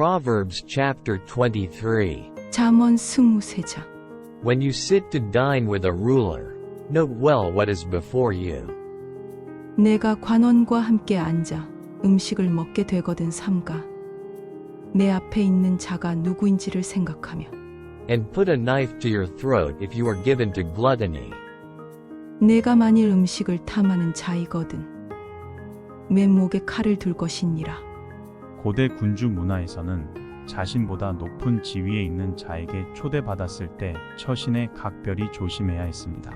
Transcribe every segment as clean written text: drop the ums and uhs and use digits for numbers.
Proverbs chapter 23. 잠언 23장. When you sit to dine with a ruler, note well what is before you. 내가 관원과 함께 앉아 음식을 먹게 되거든 삼가. 내 앞에 있는 자가 누구인지를 생각하며. And put a knife to your throat if you are given to gluttony. 내가 만일 음식을 탐하는 자이거든 맨목에 칼을 들 것이니라. 고대 군주 문화에서는 자신보다 높은 지위에 있는 자에게 초대받았을 때 처신의 각별히 조심해야 했습니다.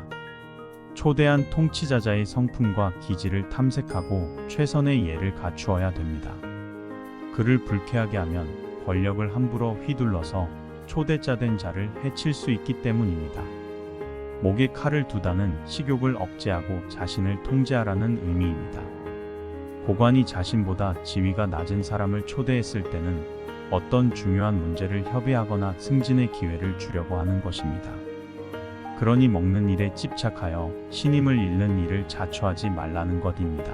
초대한 통치자자의 성품과 기질을 탐색하고 최선의 예를 갖추어야 됩니다. 그를 불쾌하게 하면 권력을 함부로 휘둘러서 초대자된 자를 해칠 수 있기 때문입니다. 목에 칼을 두다는 식욕을 억제하고 자신을 통제하라는 의미입니다. 고관이 자신보다 지위가 낮은 사람을 초대했을 때는 어떤 중요한 문제를 협의하거나 승진의 기회를 주려고 하는 것입니다. 그러니 먹는 일에 집착하여 신임을 잃는 일을 자초하지 말라는 것입니다.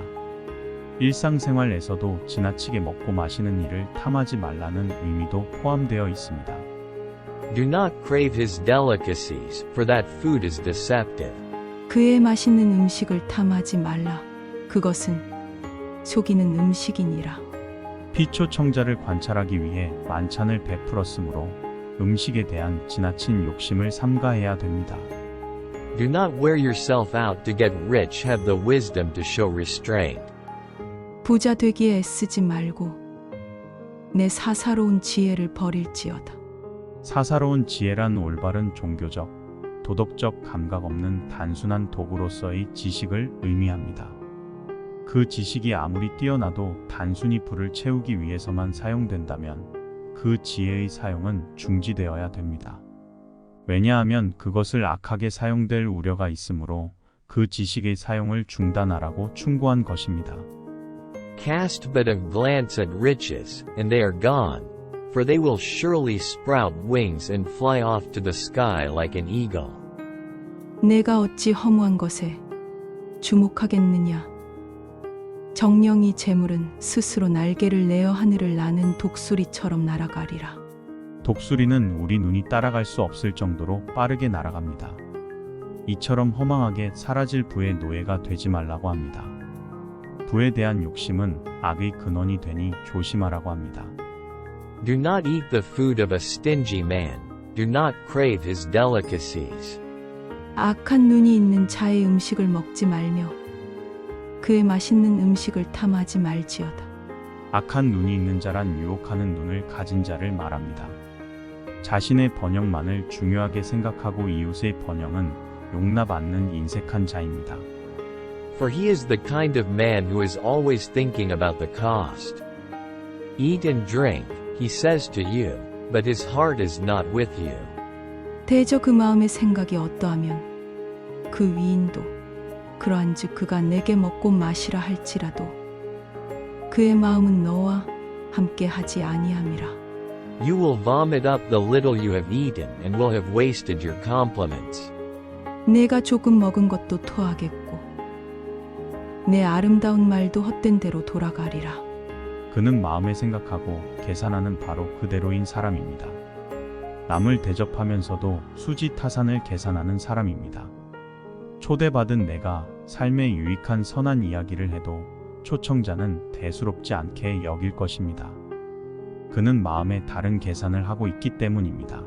일상생활에서도 지나치게 먹고 마시는 일을 탐하지 말라는 의미도 포함되어 있습니다. Do not crave his delicacies, for that food is deceptive. 그의 맛있는 음식을 탐하지 말라. 그것은 속이는 음식이니라. 피초청자를 관찰하기 위해 만찬을 베풀었으므로 음식에 대한 지나친 욕심을 삼가해야 됩니다. Do not wear yourself out to get rich, have the wisdom to show restraint. 부자 되기에 애쓰지 말고 내 사사로운 지혜를 버릴지어다. 사사로운 지혜란 올바른 종교적, 도덕적 감각 없는 단순한 도구로서의 지식을 의미합니다. 그 지식이 아무리 뛰어나도 단순히 불을 채우기 위해서만 사용된다면 그 지혜의 사용은 중지되어야 됩니다. 왜냐하면 그것을 악하게 사용될 우려가 있으므로 그 지식의 사용을 중단하라고 충고한 것입니다. Cast but a glance at riches, and they are gone, for they will surely sprout wings and fly off to the sky like an eagle. 내가 어찌 허무한 것에 주목하겠느냐. 정령이 재물은 스스로 날개를 내어 하늘을 나는 독수리처럼 날아가리라. 독수리는 우리 눈이 따라갈 수 없을 정도로 빠르게 날아갑니다. 이처럼 허망하게 사라질 부의 노예가 되지 말라고 합니다. 부에 대한 욕심은 악의 근원이 되니 조심하라고 합니다. Do not eat the food of a stingy man. Do not crave his delicacies. 악한 눈이 있는 자의 음식을 먹지 말며 그의 맛있는 음식을 탐하지 말지어다. 악한 눈이 있는 자란 유혹하는 눈을 가진 자를 말합니다. 자신의 번영만을 중요하게 생각하고 이웃의 번영은 용납 않는 인색한 자입니다. For he is the kind of man who is always thinking about the cost. Eat and drink, he says to you, but his heart is not with you. 대저 그 마음의 생각이 어떠하면 그 위인도 그러한즉 그가 내게 먹고 마시라 할지라도 그의 마음은 너와 함께 하지 아니함이라. You will vomit up the little you have eaten and will have wasted your compliments. 내가 조금 먹은 것도 토하겠고 내 아름다운 말도 헛된 대로 돌아가리라. 그는 마음에 생각하고 계산하는 바로 그대로인 사람입니다. 남을 대접하면서도 수지타산을 계산하는 사람입니다. 초대받은 내가 삶에 유익한 선한 이야기를 해도 초청자는 대수롭지 않게 여길 것입니다. 그는 마음에 다른 계산을 하고 있기 때문입니다.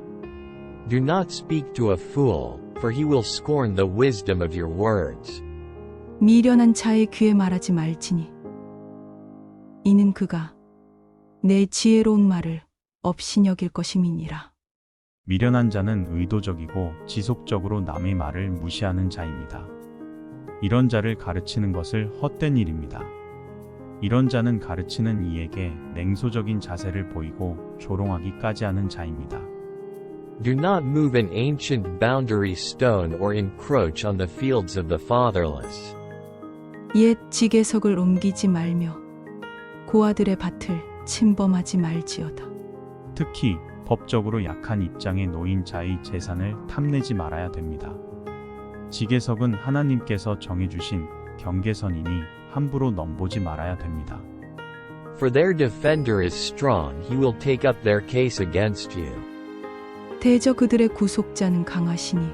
Do not speak to a fool, for he will scorn the wisdom of your words. 미련한 자의 귀에 말하지 말지니 이는 그가 내 지혜로운 말을 업신여길 것임이니라. 미련한 자는 의도적이고 지속적으로 남의 말을 무시하는 자입니다. 이런 자를 가르치는 것을 헛된 일입니다. 이런 자는 가르치는 이에게 냉소적인 자세를 보이고 조롱하기까지 하는 자입니다. Do not move an ancient boundary stone or encroach on the fields of the fatherless. 옛 지계석을 옮기지 말며 고아들의 밭을 침범하지 말지어다. 특히 법적으로 약한 입장에 놓인 자의 재산을 탐내지 말아야 됩니다. 지계석은 하나님께서 정해주신 경계선이니 함부로 넘보지 말아야 됩니다. For their defender is strong, he will take up their case against you. 대저 그들의 구속자는 강하시니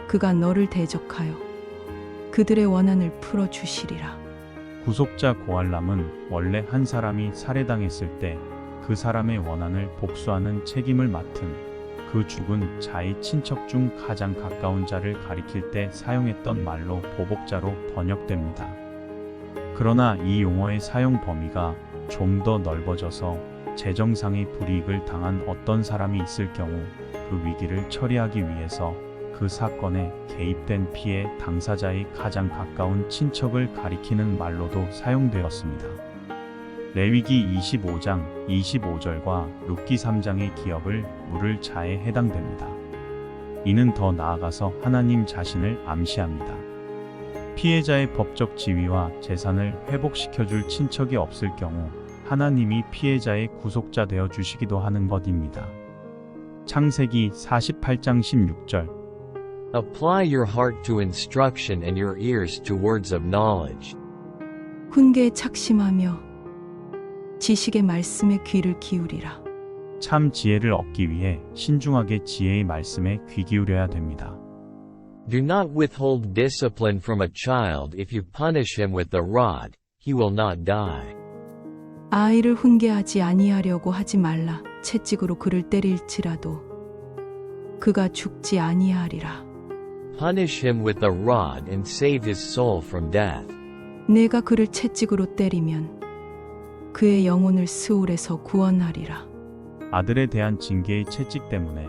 그가 너를 대적하여 그들의 원한을 풀어주시리라. 구속자 고알람은 원래 한 사람이 살해당했을 때 그 사람의 원한을 복수하는 책임을 맡은 그 죽은 자의 친척 중 가장 가까운 자를 가리킬 때 사용했던 말로 보복자로 번역됩니다. 그러나 이 용어의 사용 범위가 좀 더 넓어져서 재정상의 불이익을 당한 어떤 사람이 있을 경우 그 위기를 처리하기 위해서 그 사건에 개입된 피해 당사자의 가장 가까운 친척을 가리키는 말로도 사용되었습니다. 레위기 25장 25절과 룻기 3장의 기업을 물을 자에 해당됩니다. 이는 더 나아가서 하나님 자신을 암시합니다. 피해자의 법적 지위와 재산을 회복시켜줄 친척이 없을 경우 하나님이 피해자의 구속자 되어 주시기도 하는 것입니다. 창세기 48장 16절. Apply your heart to instruction and your ears to words of knowledge. 훈계에 착심하며 지식의 말씀에 귀를 기울이라. 참 지혜를 얻기 위해 신중하게 지혜의 말씀에 귀 기울여야 됩니다. Do not withhold discipline from a child. If you punish him with the rod, he will not die. 아이를 훈계하지 아니하려고 하지 말라. 채찍으로 그를 때릴지라도 그가 죽지 아니하리라. Punish him with the rod and save his soul from death. 내가 그를 채찍으로 때리면 그의 영혼을 스올에서 구원하리라. 아들에 대한 징계의 채찍 때문에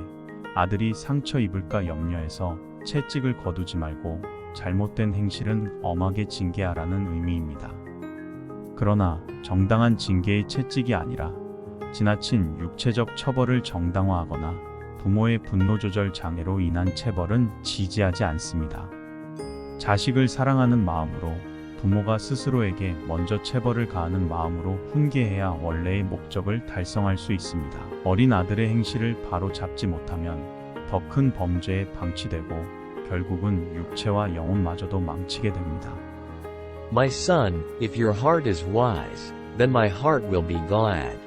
아들이 상처 입을까 염려해서 채찍을 거두지 말고 잘못된 행실은 엄하게 징계하라는 의미입니다. 그러나 정당한 징계의 채찍이 아니라 지나친 육체적 처벌을 정당화하거나 부모의 분노 조절 장애로 인한 체벌은 지지하지 않습니다. 자식을 사랑하는 마음으로 부모가 스스로에게 먼저 체벌을 가하는 마음으로 훈계해야 원래의 목적을 달성할 수 있습니다. 어린 아들의 행실을 바로 잡지 못하면 더 큰 범죄에 방치되고 결국은 육체와 영혼마저도 망치게 됩니다. My son, if your heart is wise, then my heart will be glad.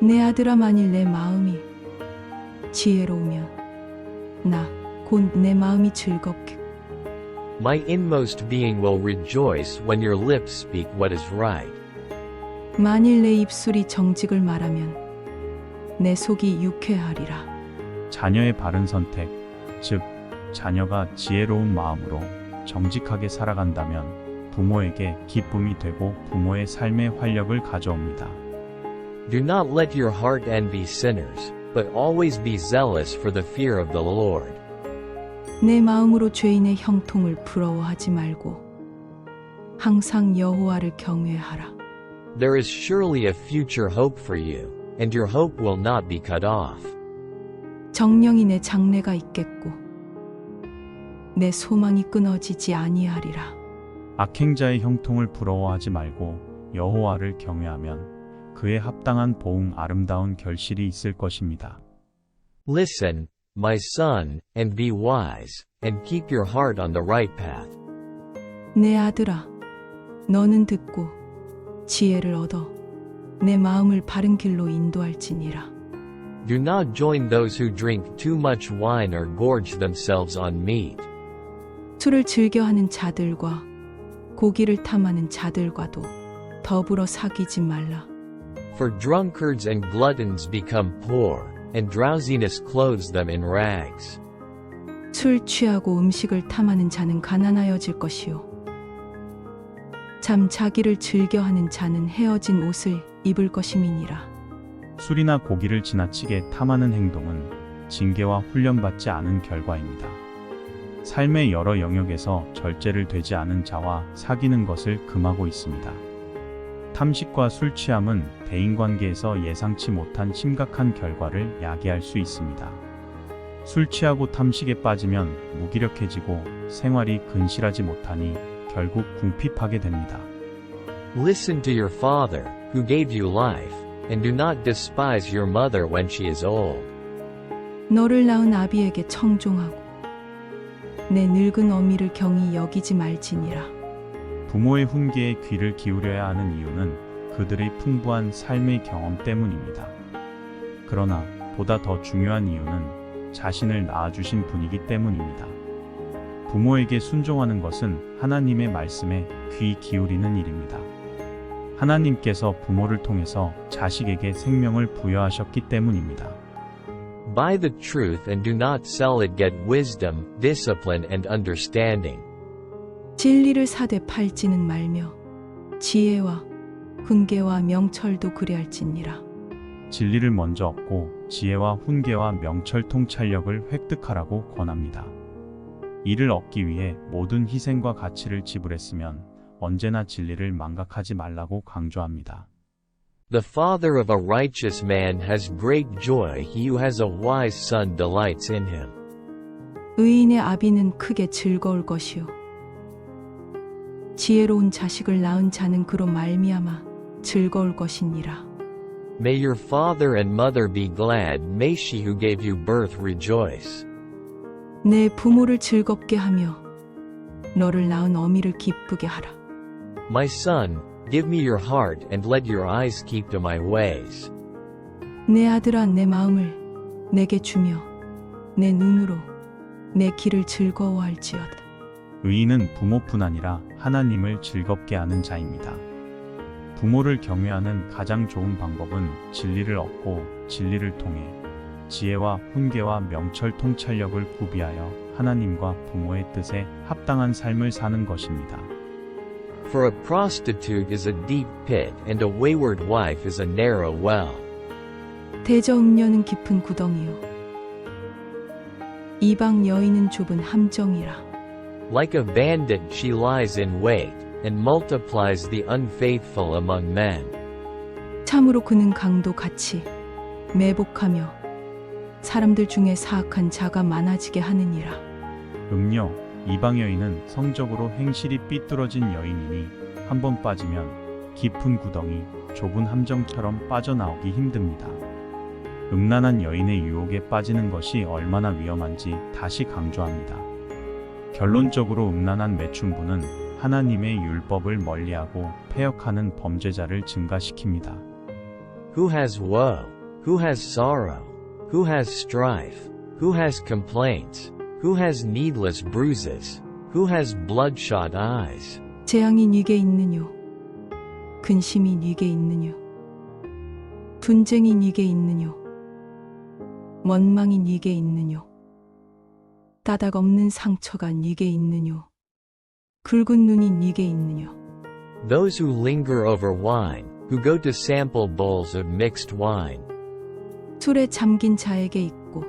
내 아들아, 만일 내 마음이 지혜로우면 나 곧 내 마음이 즐겁게 My inmost being will rejoice when your lips speak what is right. 만일 내 입술이 정직을 말하면 내 속이 유쾌하리라. 자녀의 바른 선택, 즉 자녀가 지혜로운 마음으로 정직하게 살아간다면 부모에게 기쁨이 되고 부모의 삶의 활력을 가져옵니다. Do not let your heart envy sinners, but always be zealous for the fear of the Lord. 내 마음으로 죄인의 형통을 부러워하지 말고 항상 여호와를 경외하라. There is surely a future hope for you, and your hope will not be cut off. 정령이 내 장래가 있겠고 내 소망이 끊어지지 아니하리라. 악행자의 형통을 부러워하지 말고 여호와를 경외하면 그에 합당한 보응 아름다운 결실이 있을 것입니다. Listen, my son, and be wise, and keep your heart on the right path. 내 아들아, 너는 듣고 지혜를 얻어 내 마음을 바른 길로 인도할지니라. Do not join those who drink too much wine or gorge themselves on meat. 술을 즐겨하는 자들과 고기를 탐하는 자들과도 더불어 사귀지 말라. For drunkards and gluttons become poor, and drowsiness clothes them in rags. 술 취하고 음식을 탐하는 자는 가난하여질 것이요. 잠 자기를 즐겨하는 자는 헤어진 옷을 입을 것임이니라. 술이나 고기를 지나치게 탐하는 행동은 징계와 훈련받지 않은 결과입니다. 삶의 여러 영역에서 절제를 되지 않은 자와 사귀는 것을 금하고 있습니다. 탐식과 술 취함은 대인관계에서 예상치 못한 심각한 결과를 야기할 수 있습니다. 술 취하고 탐식에 빠지면 무기력해지고 생활이 근실하지 못하니 결국 궁핍하게 됩니다. Listen to your father, who gave you life, and do not despise your mother when she is old. 너를 낳은 아비에게 청종하고 내 늙은 어미를 경히 여기지 말지니라. 부모의 훈계에 귀를 기울여야 하는 이유는 그 그들의 풍부한 삶의 경험 때문입니다. 그러나 보다 더 중요한 이유는 자신을 낳아주신 분이기 때문입니다. 부모에게 순종하는 것은 하나님의 말씀에 귀 기울이는 일입니다. 하나님께서 부모를 통해서 자식에게 생명을 부여하셨기 때문입니다. Buy the truth and do not sell it. Get wisdom, discipline and understanding. 진리를 사되 팔지는 말며 지혜와 훈계와 명철도 그리할지니라. 진리를 먼저 얻고 지혜와 훈계와 명철 통찰력을 획득하라고 권합니다. 이를 얻기 위해 모든 희생과 가치를 지불했으면 언제나 진리를 망각하지 말라고 강조합니다. The father of a righteous man has great joy. He who has a wise son delights in him. 의인의 아비는 크게 즐거울 것이요 지혜로운 자식을 낳은 자는 그로 말미암아 즐거울 것이니라. May your father and mother be glad. May she who gave you birth rejoice. 내 부모를 즐겁게 하며 너를 낳은 어미를 기쁘게 하라. My son, give me your heart and let your eyes keep to my ways. 내 아들아 내 마음을 내게 주며 내 눈으로 내 길을 즐거워할지어다. 의인은 부모뿐 아니라 하나님을 즐겁게 하는 자입니다. 부모를 경외하는 가장 좋은 방법은 진리를 얻고 진리를 통해 지혜와 훈계와 명철 통찰력을 구비하여 하나님과 부모의 뜻에 합당한 삶을 사는 것입니다. For a prostitute is a deep pit and a wayward wife is a narrow well. 대저음녀는 깊은 구덩이요 이방 여인은 좁은 함정이라. Like a bandit she lies in wait and multiplies the unfaithful among men. 참으로 그는 강도 같이 매복하며 사람들 중에 사악한 자가 많아지게 하느니라. 음녀, 이방 여인은 성적으로 행실이 삐뚤어진 여인이니 한번 빠지면 깊은 구덩이, 좁은 함정처럼 빠져나오기 힘듭니다. 음란한 여인의 유혹에 빠지는 것이 얼마나 위험한지 다시 강조합니다. 결론적으로 음란한 매춘부는 하나님의 율법을 멀리하고 패역하는 범죄자를 증가시킵니다. Who has woe? Who has sorrow? Who has strife? Who has complaints? Who has needless bruises? Who has bloodshot eyes? 재앙이 네게 있느뇨 근심이 네게 있느뇨 분쟁이 네게 있느뇨 원망이 네게 있느뇨 따닥 없는 상처가 네게 있느뇨 굵은 눈이 네게 있느뇨. Those who linger over wine, who go to sample bowls of mixed wine. 술에 잠긴 자에게 있고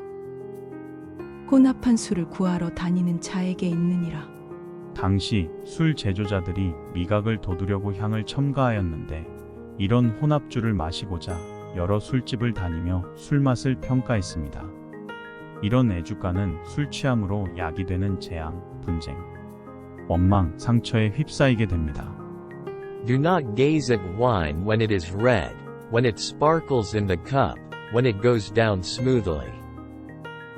혼합한 술을 구하러 다니는 자에게 있느니라. 당시 술 제조자들이 미각을 돋우려고 향을 첨가하였는데 이런 혼합주를 마시고자 여러 술집을 다니며 술맛을 평가했습니다. 이런 애주가는 술 취함으로 약이 되는 재앙, 분쟁, 원망, 상처에 휩싸이게 됩니다. Do not gaze at wine when it is red, when it sparkles in the cup, when it goes down smoothly.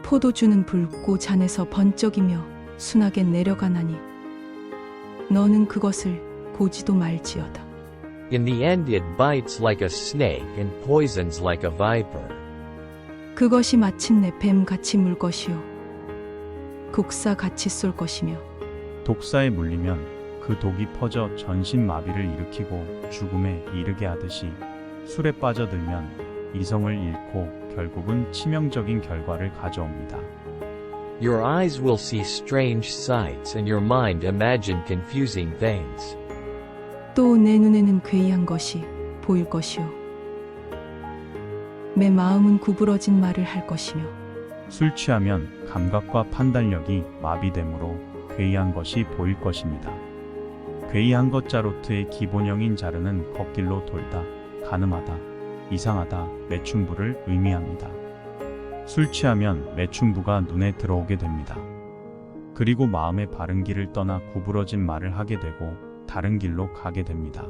포도주는 붉고 잔에서 번쩍이며 순하게 내려가나니 너는 그것을 보지도 말지어다. In the end it bites like a snake and poisons like a viper. 그것이 마침내 뱀같이 물 것이요 독사같이 쏠 것이며 독사에 물리면 그 독이 퍼져 전신마비를 일으키고 죽음에 이르게 하듯이 술에 빠져들면 이성을 잃고 결국은 치명적인 결과를 가져옵니다. Your eyes will see strange sights and your mind imagine confusing things. 또 내 눈에는 괴이한 것이 보일 것이요 내 마음은 구부러진 말을 할 것이며 술 취하면 감각과 판단력이 마비되므로 괴이한 것이 보일 것입니다. 괴이한 것 자로트의 기본형인 자르는 겉길로 돌다, 가늠하다, 이상하다, 매춘부를 의미합니다. 술 취하면 매춘부가 눈에 들어오게 됩니다. 그리고 마음의 바른 길을 떠나 구부러진 말을 하게 되고 다른 길로 가게 됩니다.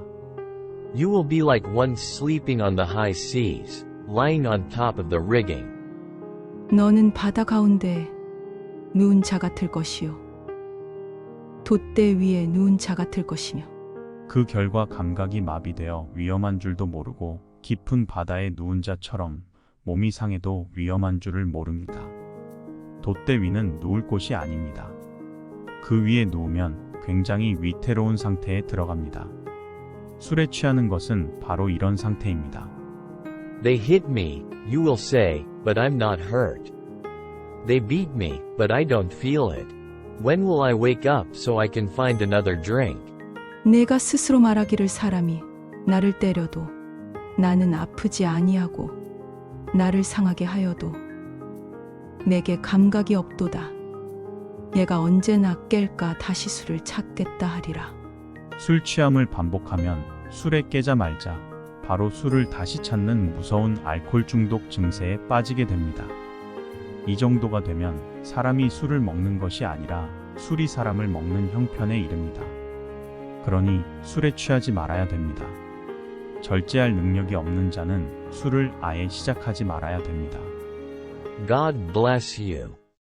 You will be like one sleeping on the high seas, lying on top of the rigging. 너는 바다 가운데 누운 자 같을 것이요 돛대 위에 누운 자 같을 것이며 그 결과 감각이 마비되어 위험한 줄도 모르고 깊은 바다에 누운 자처럼 몸이 상해도 위험한 줄을 모릅니다. 돛대 위는 누울 곳이 아닙니다. 그 위에 누우면 굉장히 위태로운 상태에 들어갑니다. 술에 취하는 것은 바로 이런 상태입니다. They hit me, you will say, but I'm not hurt. They beat me, but I don't feel it. When will I wake up so I can find another drink? 내가 스스로 말하기를 사람이 나를 때려도 나는 아프지 아니하고 나를 상하게 하여도 내게 감각이 없도다. 얘가 언제나 깰까 다시 술을 찾겠다 하리라. 술 취함을 반복하면 술에 깨자 말자 바로 술을 다시 찾는 무서운 알코올 중독 증세에 빠지게 됩니다. 이 정도가 되면 사람이 술을 먹는 것이 아니라 술이 사람을 먹는 형편에 이릅니다. 그러니 술에 취하지 말아야 됩니다. 절제할 능력이 없는 자는 술을 아예 시작하지 말아야 됩니다. God bless you.